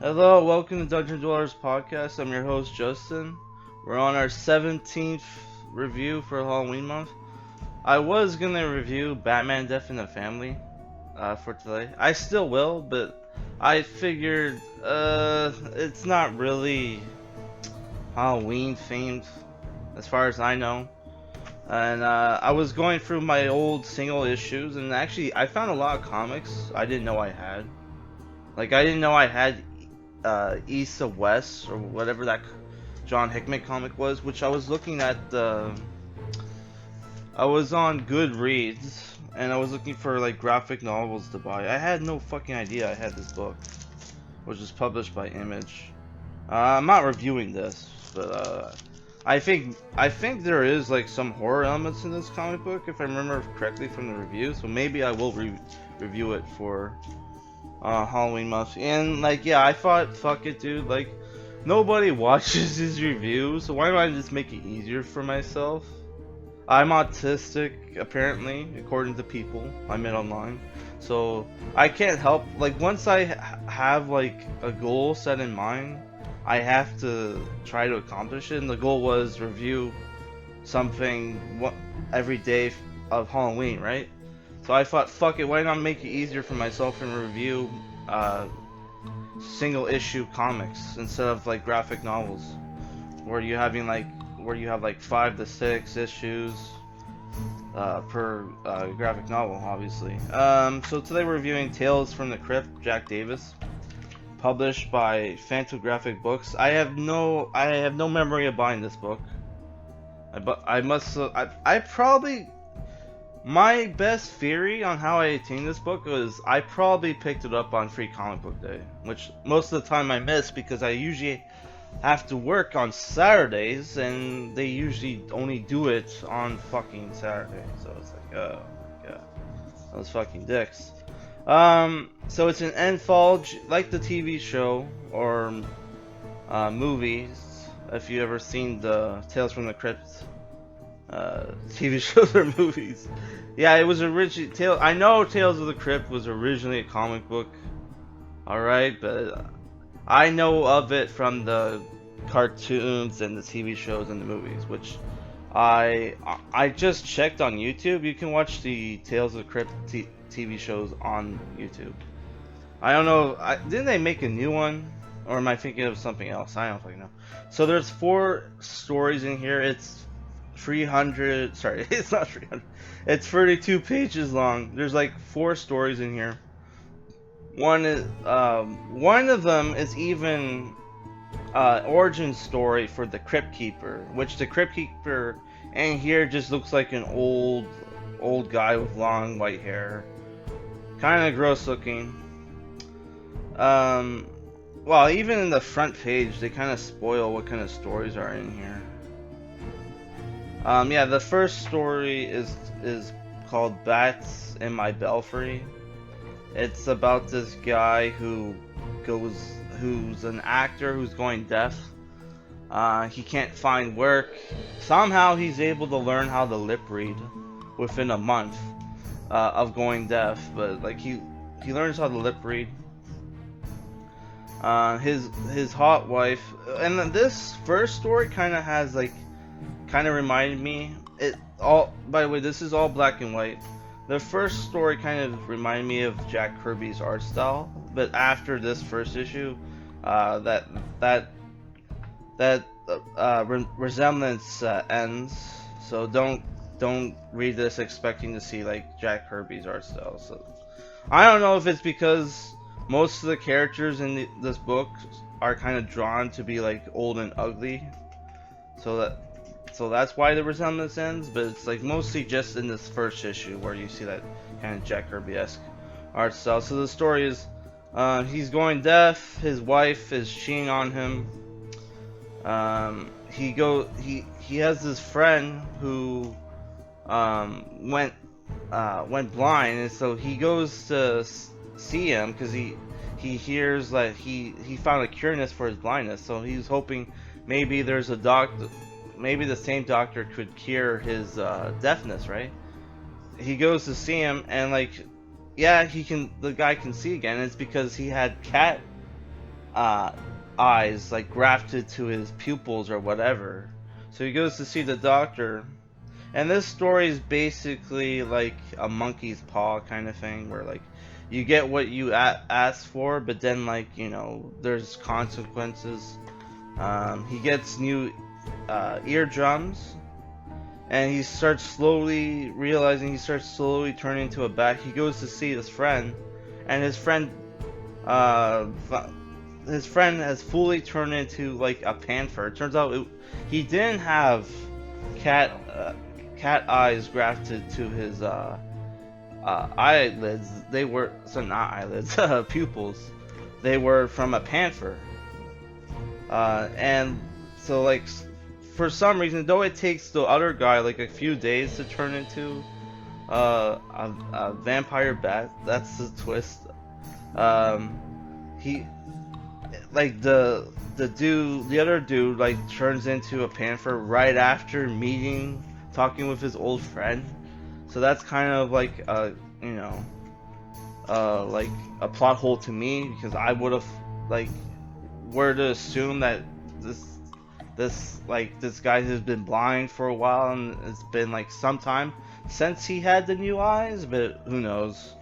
Hello, welcome to Dungeon Dwellers Podcast. I'm your host, Justin. We're on our 17th review for Halloween month. I was gonna review Batman Death in the Family for today. I still will, but I figured it's not really Halloween themed as far as I know. And I was going through my old single issues, and actually I found a lot of comics I didn't know I had. Like, I didn't know I had East of West or whatever that John Hickman comic was, which I was looking at I was on Goodreads and I was looking for like graphic novels to buy. I had no fucking idea I had this book, which is published by Image. I'm not reviewing this, but I think there is like some horror elements in this comic book if I remember correctly from the review. So maybe I will review it for Halloween month. And like, yeah, I thought, fuck it, dude. Like, nobody watches his reviews, so why don't I just make it easier for myself? I'm autistic, apparently, according to people I met online. So I can't help. Like, once I have like a goal set in mind, I have to try to accomplish it. And the goal was review something every day of Halloween, right? So I thought, fuck it, why not make it easier for myself and review uh, single issue comics instead of like graphic novels, where you have like 5 to 6 issues per graphic novel, obviously. So today we're reviewing Tales from the Crypt, Jack Davis, published by Fantagraphics Books. I have no memory of buying this book. I probably My best theory on how I attained this book was I probably picked it up on Free Comic Book Day, which most of the time I miss because I usually have to work on Saturdays and they usually only do it on fucking Saturday. So it's like, oh my god, those fucking dicks. So it's an anthology, like the TV show or movies. If you ever seen the Tales from the Crypt TV shows or movies. Yeah, it was originally I know Tales of the Crypt was originally a comic book. All right, but I know of it from the cartoons and the TV shows and the movies, which I just checked on YouTube. You can watch the Tales of the Crypt TV shows on YouTube. I don't know. Didn't they make a new one, or am I thinking of something else? I don't fucking know. So there's 4 stories in here. It's 300. Sorry, it's not 300. It's 32 pages long. There's like 4 stories in here. One of them is even origin story for the Crypt Keeper, which the Crypt Keeper in here just looks like an old guy with long white hair, kind of gross looking. Well, even in the front page, they kind of spoil what kind of stories are in here. Yeah, the first story is called Bats in My Belfry. It's about this guy who's an actor who's going deaf. He can't find work. Somehow he's able to learn how to lip read within a month of going deaf. But like he learns how to lip read. His hot wife, and then this first story kind of reminded me. It all, by the way, this is all black and white. The first story kind of reminded me of Jack Kirby's art style, but after this first issue, that resemblance ends. So don't read this expecting to see like Jack Kirby's art style. So I don't know if it's because most of the characters in this book are kind of drawn to be like old and ugly, so that's why the resemblance ends. But it's like mostly just in this first issue where you see that kind of Jack Kirby-esque art style. So the story is he's going deaf. His wife is cheating on him. He has this friend who went blind, and so he goes to see him because he hears that he found a cureness for his blindness. So he's hoping maybe there's a doctor, maybe the same doctor could cure his deafness, right? He goes to see him, and like, yeah, the guy can see again. It's because he had cat uh, eyes like grafted to his pupils or whatever. So he goes to see the doctor, and this story is basically like a monkey's paw kind of thing, where like you get what you ask for, but then like there's consequences. He gets new eardrums, and he starts slowly realizing he starts slowly turning into a bat. He goes to see his friend, and uh, his friend has fully turned into like a panther. It turns out he didn't have cat cat eyes grafted to his eyelids. They were not eyelids, pupils. They were from a panther, and so like for some reason, though it takes the other guy like a few days to turn into a vampire bat. That's the twist. He like the other dude like turns into a panther right after talking with his old friend. So that's kind of like like a plot hole to me, because I would have like were to assume that this guy has been blind for a while, and it's been like some time since he had the new eyes, but who knows.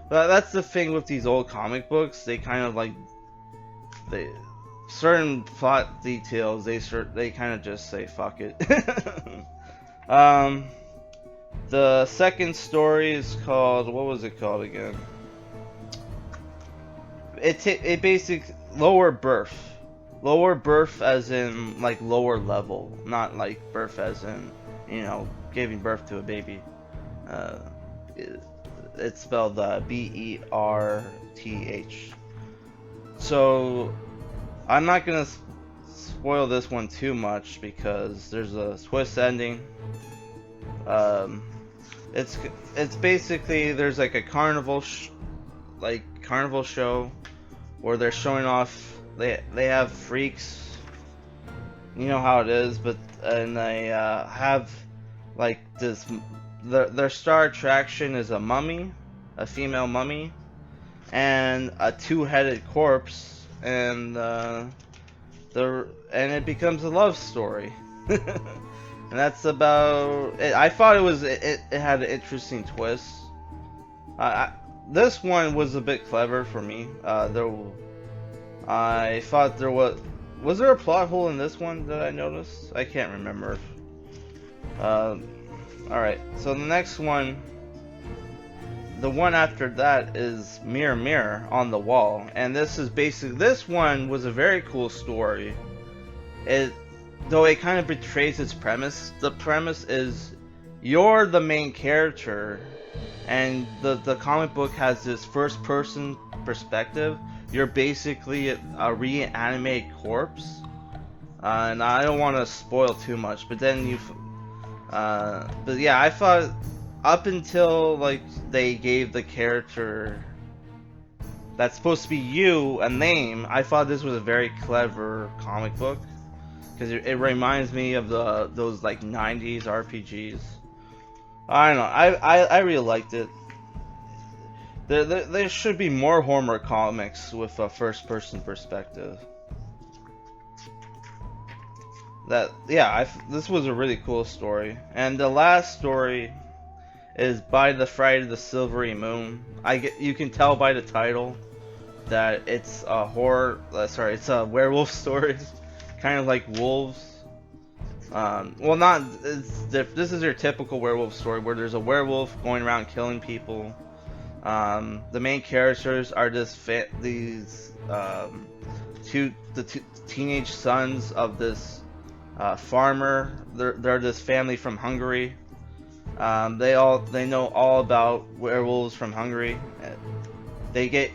But that's the thing with these old comic books, they kind of like certain plot details they kind of just say fuck it. The second story is called, what was it called again? It basic lower birth. Lower birth as in like lower level, not like birth as in giving birth to a baby. It's spelled BERTH. So I'm not gonna spoil this one too much because there's a twist ending. It's basically there's like a carnival show where they're showing off. They have freaks, you know how it is, and they have like this. Their star attraction is a mummy, a female mummy, and a two-headed corpse, and it becomes a love story. And that's about it. I thought it had an interesting twist. This one was a bit clever for me. I thought there was there a plot hole in this one that I noticed? I can't remember. Alright, so the next one, the one after that is Mirror Mirror on the Wall, and this one was a very cool story. Though it kind of betrays its premise. The premise is you're the main character, and the comic book has this first person perspective. You're basically a reanimated corpse, and I don't want to spoil too much. But then but yeah, I thought up until like they gave the character that's supposed to be you a name, I thought this was a very clever comic book. Because it reminds me of those like 90s RPGs. I don't know. I really liked it. There should be more Homer comics with a first-person perspective. This was a really cool story. And the last story is By the Fright of the Silvery Moon. You can tell by the title that it's a it's a werewolf story. Kind of like wolves. Well, this is your typical werewolf story where there's a werewolf going around killing people. The main characters are these two teenage sons of this farmer. They're this family from Hungary. They know all about werewolves from Hungary. They get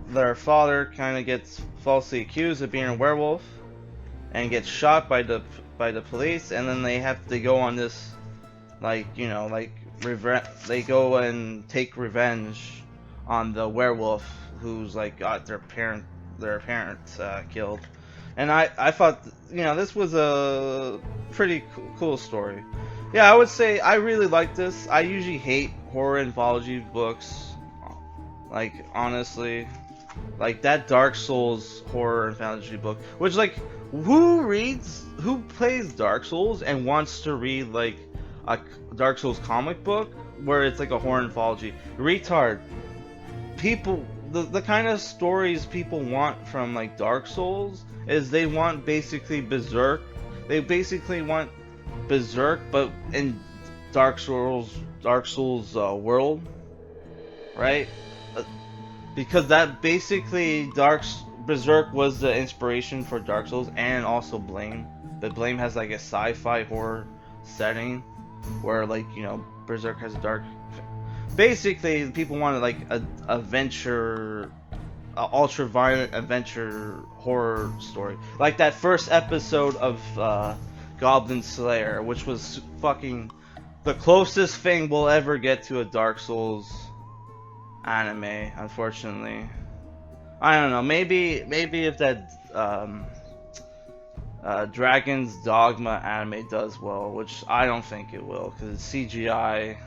their father kind of gets falsely accused of being a werewolf and gets shot by the police, and then they have to go on this they go and take revenge on the werewolf who's like got their parents killed. And I thought this was a pretty cool story. Yeah, I would say I really like this. I usually hate horror anthology books, like honestly. Like that Dark Souls horror and fantasy book, which like who plays Dark Souls and wants to read like a Dark Souls comic book where it's like a horror anthology? Retard. People, the kind of stories people want from like Dark Souls is they want basically Berserk. They basically want Berserk, but in Dark Souls world, right? Uh, Because that basically Berserk was the inspiration for Dark Souls and also Blame. But Blame has like a sci-fi horror setting where like Berserk has a dark. Basically, people wanted like a adventure, ultra violent adventure horror story, like that first episode of Goblin Slayer, which was fucking the closest thing we'll ever get to a Dark Souls anime, unfortunately. I don't know. Maybe if that Dragon's Dogma anime does well, which I don't think it will, because it's CGI.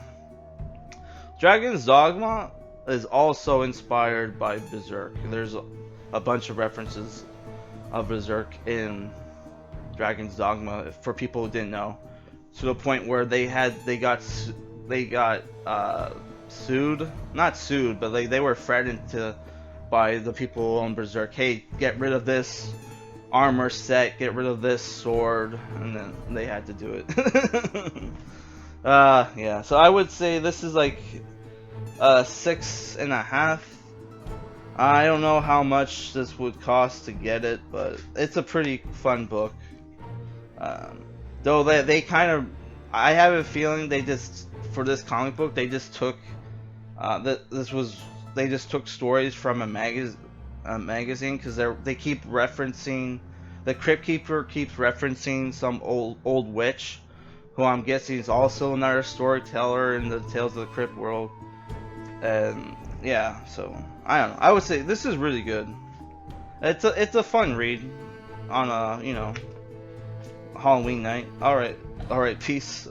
Dragon's Dogma is also inspired by Berserk. There's a bunch of references of Berserk in Dragon's Dogma for people who didn't know, to the point where they got sued, not sued, but they were threatened by the people on Berserk. Hey, get rid of this armor set, get rid of this sword, and then they had to do it. Yeah. So I would say this is like 6.5. I don't know how much this would cost to get it, but it's a pretty fun book. Though they kind of, I have a feeling they just, for this comic book, they just took they just took stories from a magazine, because they keep referencing, the Crypt Keeper keeps referencing some old witch, who I'm guessing is also another storyteller in the Tales of the Crypt world. And yeah, so I don't know. I would say this is really good. It's a fun read on a Halloween night. All right, peace.